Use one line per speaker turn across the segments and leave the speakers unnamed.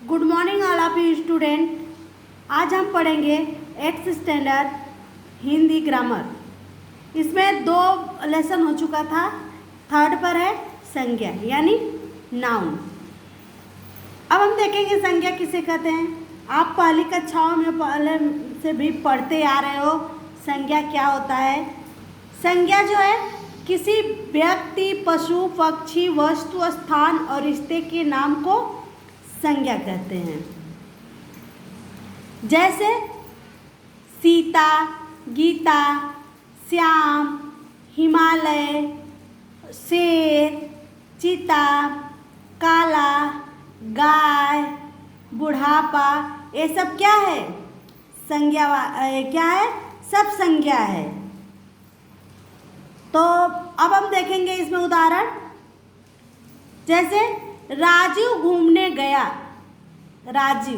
Good morning all of you student. आज हम पढ़ेंगे 8th स्टैंडर्ड हिंदी ग्रामर। इसमें 2 लेसन हो चुका था। थर्ड पर है संज्ञा यानी नाउन। अब हम देखेंगे संज्ञा किसे कहते हैं। आप पहली कक्षाओं में पहले से भी पढ़ते आ रहे हो संज्ञा क्या होता है। संज्ञा जो है किसी व्यक्ति, पशु, पक्षी, वस्तु, स्थान और रिश्ते के नाम को संज्ञा कहते हैं। जैसे सीता, गीता, श्याम, हिमालय, शेर, चीता, काला, गाय, बुढ़ापा, ये सब क्या है? संज्ञा। क्या है? सब संज्ञा है। तो अब हम देखेंगे इसमें उदाहरण। जैसे राजू घूमने गया। राजू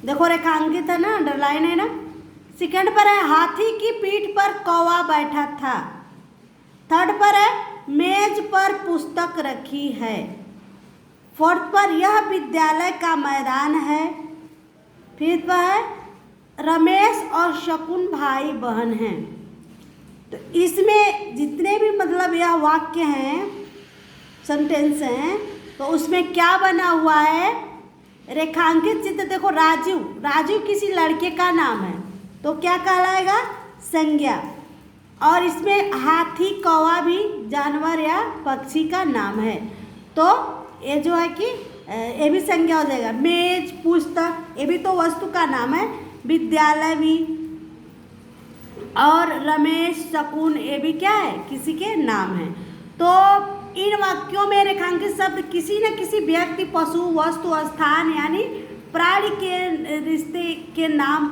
देखो रेखांकित है ना, अंडरलाइन है ना। सेकंड पर है हाथी की पीठ पर कौवा बैठा था। थर्ड पर है मेज पर पुस्तक रखी है। फोर्थ पर यह विद्यालय का मैदान है। फिफ्थ पर है रमेश और शकुन भाई बहन हैं। तो इसमें जितने भी मतलब यह वाक्य हैं, सेंटेंस हैं, तो उसमें क्या बना हुआ है? रेखांकित चित्र। देखो राजू, राजू किसी लड़के का नाम है तो क्या कहलाएगा? संज्ञा। और इसमें हाथी, कौवा भी जानवर या पक्षी का नाम है तो ये जो है कि ये भी संज्ञा हो जाएगा। मेज, पुस्तक, ये भी तो वस्तु का नाम है। विद्यालय भी, और रमेश, शकुन, ये भी क्या है? किसी के नाम है। तो इन वाक्यों में रेखांकित शब्द किसी न किसी व्यक्ति, पशु, वस्तु, स्थान यानी प्राणी के रिश्ते के नाम,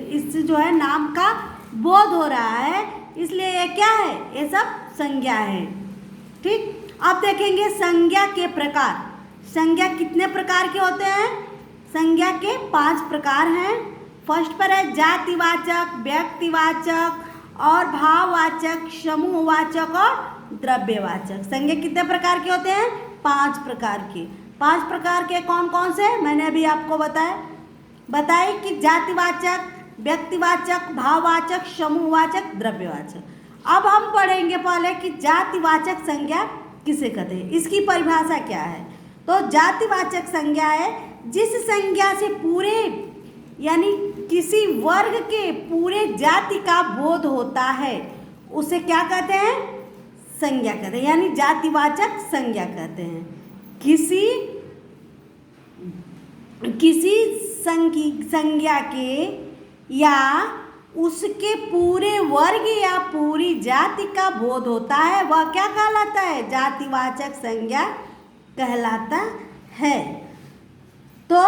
इस जो है नाम का बोध हो रहा है, इसलिए ये क्या है? ये सब संज्ञा है। ठीक। अब देखेंगे संज्ञा के प्रकार। संज्ञा कितने प्रकार के होते हैं? संज्ञा के 5 प्रकार हैं। फर्स्ट पर है जातिवाचक, व्यक्तिवाचक और भाववाचक, समूहवाचक और द्रव्यवाचक। संज्ञा कितने प्रकार के होते हैं? 5 प्रकार के। 5 प्रकार के कौन कौन से? मैंने अभी आपको बताए कि जातिवाचक, व्यक्तिवाचक, भाववाचक, समूहवाचक, द्रव्यवाचक। अब हम पढ़ेंगे पहले कि जातिवाचक संज्ञा किसे कहते हैं, इसकी परिभाषा क्या है। तो जातिवाचक संज्ञा है जिस संज्ञा से पूरे यानी किसी वर्ग के पूरे जाति का बोध होता है उसे क्या कहते हैं? संज्ञा कहते हैं, यानी जातिवाचक संज्ञा कहते हैं। किसी संज्ञा के या उसके पूरे वर्ग या पूरी जाति का बोध होता है वह क्या कहलाता है? जातिवाचक संज्ञा कहलाता है। तो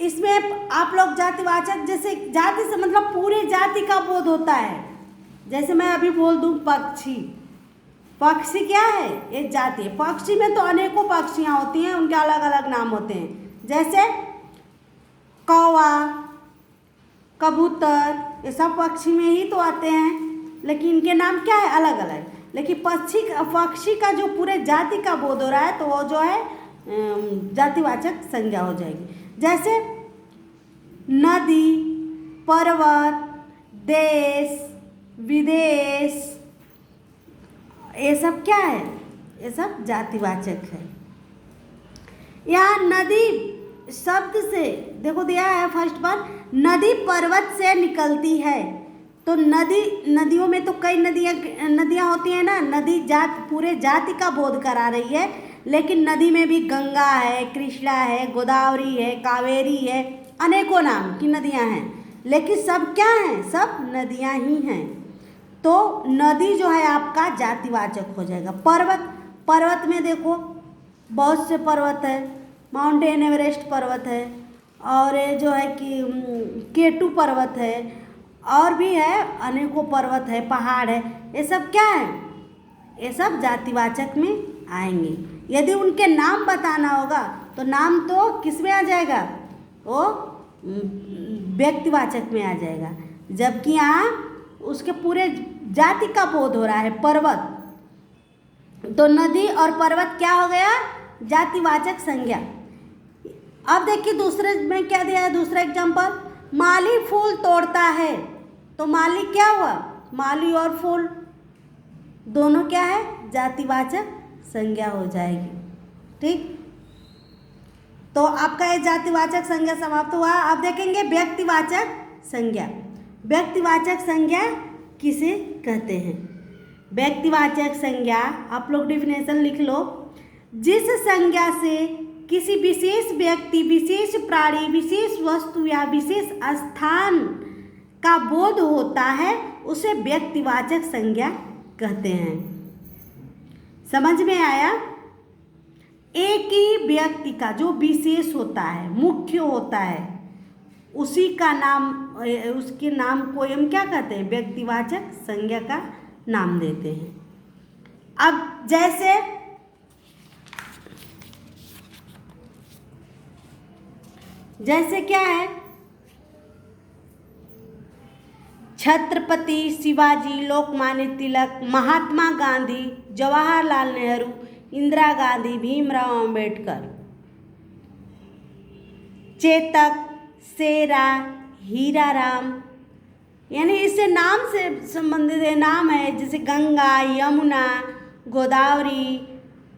इसमें आप लोग जातिवाचक, जैसे जाति से मतलब पूरे जाति का बोध होता है। जैसे मैं अभी बोल दूं पक्षी। पक्षी क्या है? एक जाति है। पक्षी में तो अनेकों पक्षियां होती हैं, उनके अलग अलग नाम होते हैं। जैसे कौवा, कबूतर, ये सब पक्षी में ही तो आते हैं, लेकिन इनके नाम क्या है? अलग अलग। लेकिन पक्षी का जो पूरे जाति का बोध हो रहा है तो वो जो है जातिवाचक संज्ञा हो जाएगी। जैसे नदी, पर्वत, देश, विदेश, ये सब क्या है? ये सब जातिवाचक है। यहाँ नदी शब्द से देखो दिया है फर्स्ट पर, नदी पर्वत से निकलती है। तो नदियों में तो कई नदियाँ होती हैं ना। नदी पूरे जाति का बोध करा रही है, लेकिन नदी में भी गंगा है, कृष्णा है, गोदावरी है, कावेरी है, अनेकों नाम की नदियाँ हैं, लेकिन सब क्या हैं? सब नदियाँ ही हैं। तो नदी जो है आपका जातिवाचक हो जाएगा। पर्वत में देखो बहुत से पर्वत है। माउंटेन एवरेस्ट पर्वत है, और ये जो है कि केटू पर्वत है, और भी है अनेकों पर्वत है, पहाड़ है। ये सब क्या है? ये सब जातिवाचक में आएंगे। यदि उनके नाम बताना होगा तो नाम तो किस में आ जाएगा? वो व्यक्तिवाचक में आ जाएगा। जबकि यहाँ उसके पूरे जाति का बोध हो रहा है पर्वत, तो नदी और पर्वत क्या हो गया? जातिवाचक संज्ञा। अब देखिए दूसरे में क्या दिया है, दूसरा एग्जाम्पल, माली फूल तोड़ता है, तो माली क्या हुआ, माली और फूल दोनों क्या है, जातिवाचक संज्ञा हो जाएगी। ठीक, तो आपका ये जातिवाचक संज्ञा समाप्त हुआ। अब देखेंगे व्यक्तिवाचक संज्ञा। व्यक्तिवाचक संज्ञा किसे कहते हैं? व्यक्तिवाचक संज्ञा, आप लोग डिफिनेशन लिख लो, जिस संज्ञा से किसी विशेष व्यक्ति, विशेष प्राणी, विशेष वस्तु या विशेष स्थान का बोध होता है उसे व्यक्तिवाचक संज्ञा कहते हैं। समझ में आया? एक ही व्यक्ति का जो विशेष होता है, मुख्य होता है, उसी का नाम, उसके नाम को हम क्या कहते हैं, व्यक्तिवाचक संज्ञा का नाम देते हैं। अब जैसे क्या है, छत्रपति शिवाजी, लोकमान्य तिलक, महात्मा गांधी, जवाहरलाल नेहरू, इंदिरा गांधी, भीमराव अंबेडकर, चेतक, शेरा, हीराराम, यानी इससे नाम से संबंधित नाम है, जैसे गंगा, यमुना, गोदावरी,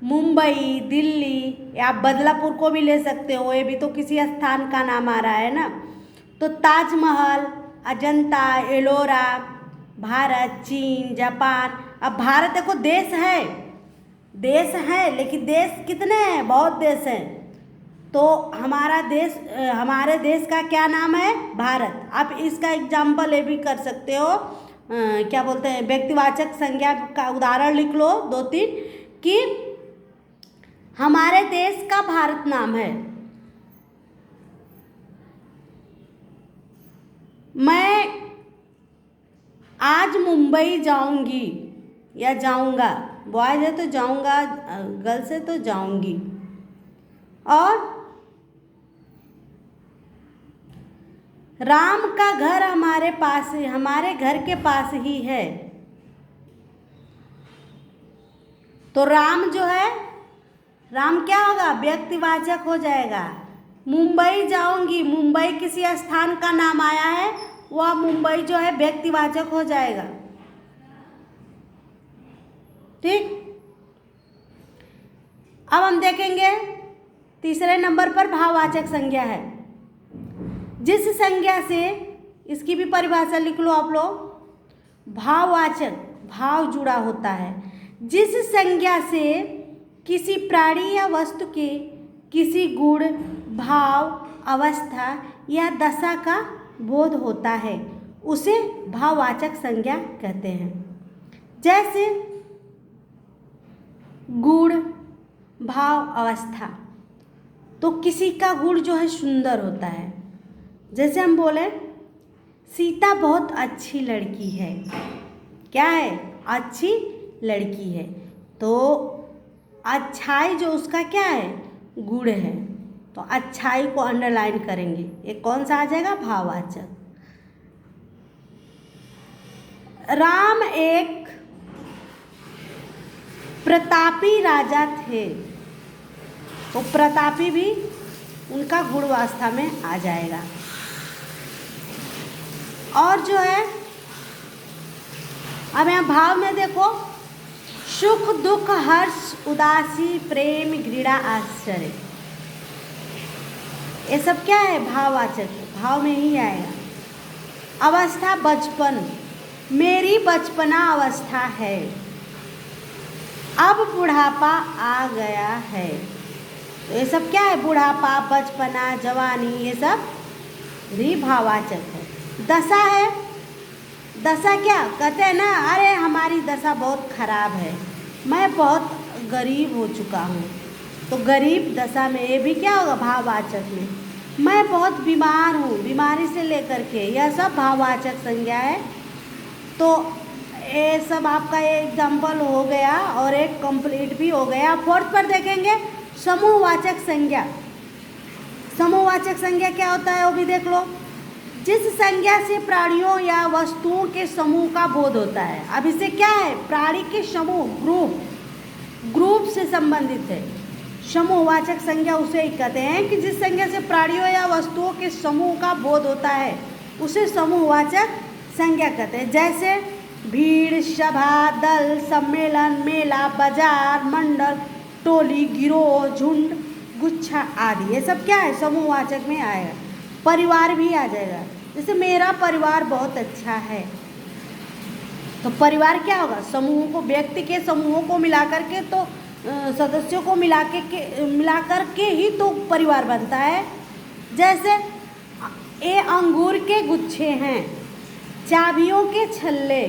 मुंबई, दिल्ली, या बदलापुर को भी ले सकते हो, ये भी तो किसी स्थान का नाम आ रहा है ना। तो ताजमहल, अजंता, एलोरा, भारत, चीन, जापान। अब भारत देखो देश है, लेकिन देश कितने हैं, बहुत देश हैं। तो हमारे देश का क्या नाम है, भारत। आप इसका एग्जाम्पल ये भी कर सकते हो, क्या बोलते हैं, व्यक्तिवाचक संज्ञा का उदाहरण लिख लो 2-3 कि हमारे देश का भारत नाम है। मैं आज मुंबई जाऊंगी या जाऊंगा, बॉयज है तो जाऊंगा, गर्ल्स है तो जाऊंगी। और राम का घर हमारे घर के पास ही है, तो राम जो है, राम क्या होगा, व्यक्तिवाचक हो जाएगा। मुंबई जाऊंगी, मुंबई किसी स्थान का नाम आया है, वह मुंबई जो है व्यक्तिवाचक हो जाएगा। ठीक, अब हम देखेंगे तीसरे नंबर पर भाववाचक संज्ञा है। जिस संज्ञा से, इसकी भी परिभाषा लिख लो आप लोग, भाववाचक, भाव जुड़ा होता है। जिस संज्ञा से किसी प्राणी या वस्तु के किसी गुण, भाव, अवस्था या दशा का बोध होता है उसे भाववाचक संज्ञा कहते हैं। जैसे गुण, भाव, अवस्था, तो किसी का गुण जो है सुंदर होता है। जैसे हम बोले सीता बहुत अच्छी लड़की है, क्या है, अच्छी लड़की है, तो अच्छाई जो उसका क्या है, गुण है, तो अच्छाई को अंडरलाइन करेंगे, ये कौन सा आ जाएगा, भाववाचक। राम एक प्रतापी राजा थे, तो प्रतापी भी उनका गुणवास्ता में आ जाएगा। और जो है, अब यहाँ भाव में देखो, सुख, दुख, हर्ष, उदासी, प्रेम, घृणा, आश्चर्य, ये सब क्या है, भाववाचक, भाव में ही आएगा। अवस्था, बचपन, मेरी बचपना अवस्था है, अब बुढ़ापा आ गया है, तो ये सब क्या है, बुढ़ापा, बचपना, जवानी, ये सब भी भाववाचक है। दशा है, दशा क्या कहते हैं ना, अरे हमारी दशा बहुत खराब है, मैं बहुत गरीब हो चुका हूँ, तो गरीब दशा में ये भी क्या होगा, भाववाचक में। मैं बहुत बीमार हूँ, बीमारी से लेकर के, यह सब भाववाचक संज्ञा है। तो ये सब आपका ये एग्जाम्पल हो गया और एक कंप्लीट भी हो गया। फोर्थ पर देखेंगे समूहवाचक संज्ञा। समूहवाचक संज्ञा क्या होता है वो भी देख लो। जिस संज्ञा से प्राणियों या वस्तुओं के समूह का बोध होता है। अब इससे क्या है, प्राणी के समूह, ग्रुप से संबंधित है। समूहवाचक संज्ञा उसे ही कहते हैं कि जिस संज्ञा से प्राणियों या वस्तुओं के समूह का बोध होता है उसे समूहवाचक संज्ञा कहते हैं। जैसे भीड़, सभा, दल, सम्मेलन, मेला, बाजार, मंडल, टोली, गिरोह, झुंड, गुच्छा आदि, ये सब क्या है, समूहवाचक में आएगा। परिवार भी आ जाएगा, जैसे मेरा परिवार बहुत अच्छा है, तो परिवार क्या होगा, समूह को, व्यक्ति के समूहों को मिलाकर के, तो सदस्यों को मिलाकर के ही तो परिवार बनता है। जैसे ये अंगूर के गुच्छे हैं, चाबियों के छल्ले,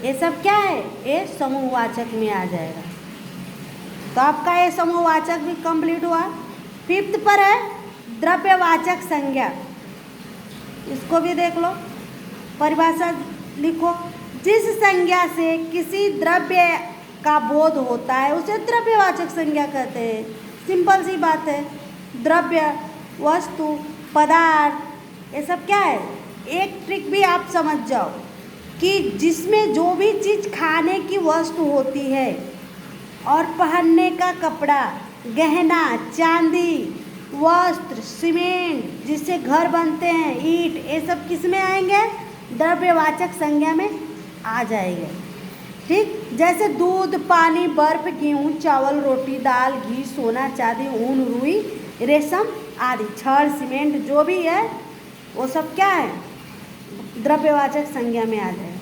ये सब क्या है, ये समूहवाचक में आ जाएगा। तो आपका ये समूहवाचक भी कंप्लीट हुआ। 5th पर है द्रव्यवाचक संज्ञा, इसको भी देख लो, परिभाषा लिखो। जिस संज्ञा से किसी द्रव्य का बोध होता है उसे द्रव्यवाचक संज्ञा कहते हैं। सिंपल सी बात है, द्रव्य, वस्तु, पदार्थ, ये सब क्या है। एक ट्रिक भी आप समझ जाओ कि जिसमें जो भी चीज़ खाने की वस्तु होती है और पहनने का कपड़ा, गहना, चांदी, वस्त्र, सीमेंट, जिससे घर बनते हैं, ईंट, ये सब किस में आएंगे, द्रव्यवाचक संज्ञा में आ जाएंगे। ठीक, जैसे दूध, पानी, बर्फ, गेहूँ, चावल, रोटी, दाल, घी, सोना, चांदी, ऊन, रुई, रेशम आदि, छड़, सीमेंट, जो भी है वो सब क्या है, द्रव्यवाचक संज्ञा में आ जाए।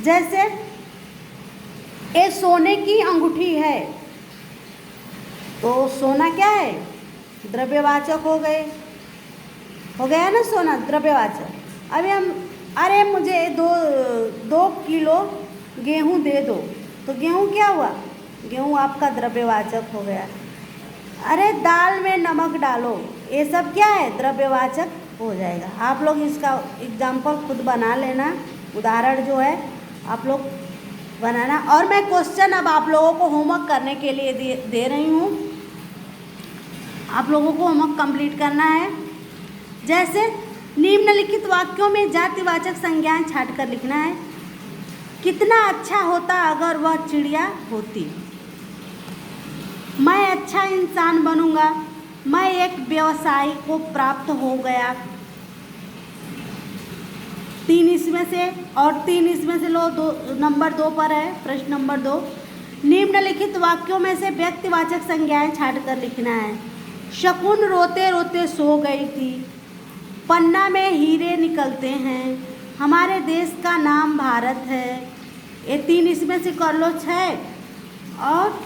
जैसे ये सोने की अंगूठी है, तो सोना क्या है, द्रव्यवाचक हो गया ना, सोना द्रव्यवाचक। अभी हम, अरे मुझे 2 किलो गेहूँ दे दो, तो गेहूँ क्या हुआ, गेहूँ आपका द्रव्यवाचक हो गया। अरे दाल में नमक डालो, ये सब क्या है, द्रव्यवाचक हो जाएगा। आप लोग इसका एग्जाम्पल खुद बना लेना, उदाहरण जो है आप लोग बनाना। और मैं क्वेश्चन अब आप लोगों को होमवर्क करने के लिए दे रही हूँ, आप लोगों को होमवर्क कंप्लीट करना है। जैसे निम्नलिखित वाक्यों में जातिवाचक संज्ञाएं छांट कर लिखना है। कितना अच्छा होता अगर वह चिड़िया होती, मैं अच्छा इंसान बनूंगा, मैं एक व्यवसायी को प्राप्त हो गया। 3 इसमें से और 3 इसमें से लो, नंबर 2 पर है, प्रश्न नंबर 2। निम्नलिखित वाक्यों में से व्यक्तिवाचक संज्ञाएं छांट कर लिखना है। शकुन रोते रोते सो गई थी, पन्ना में हीरे निकलते हैं, हमारे देश का नाम भारत है। ये 3 इसमें से कर लो 6। और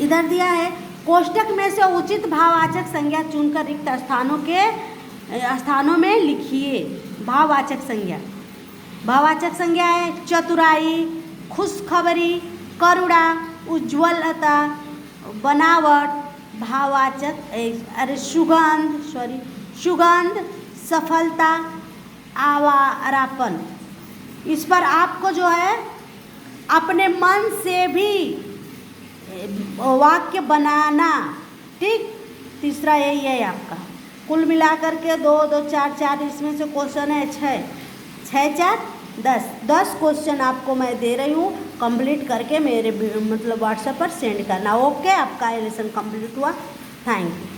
इधर दिया है, कोष्टक में से उचित भाववाचक संज्ञा चुनकर रिक्त स्थानों में लिखिए। भाववाचक संज्ञा, भाववाचक संज्ञा है चतुराई, खुशखबरी, करुणा, उज्ज्वलता, बनावट। भाववाचक, अरे सुगंध, सफलता, आवारापन। इस पर आपको जो है अपने मन से भी वाक्य बनाना। ठीक, तीसरा यही है आपका। कुल मिलाकर के 2 2 4 4 इसमें से क्वेश्चन है 6 6 4 10 क्वेश्चन आपको मैं दे रही हूँ। कंप्लीट करके मेरे मतलब व्हाट्सएप पर सेंड करना। ओके, आपका लेसन कंप्लीट हुआ। Thank you.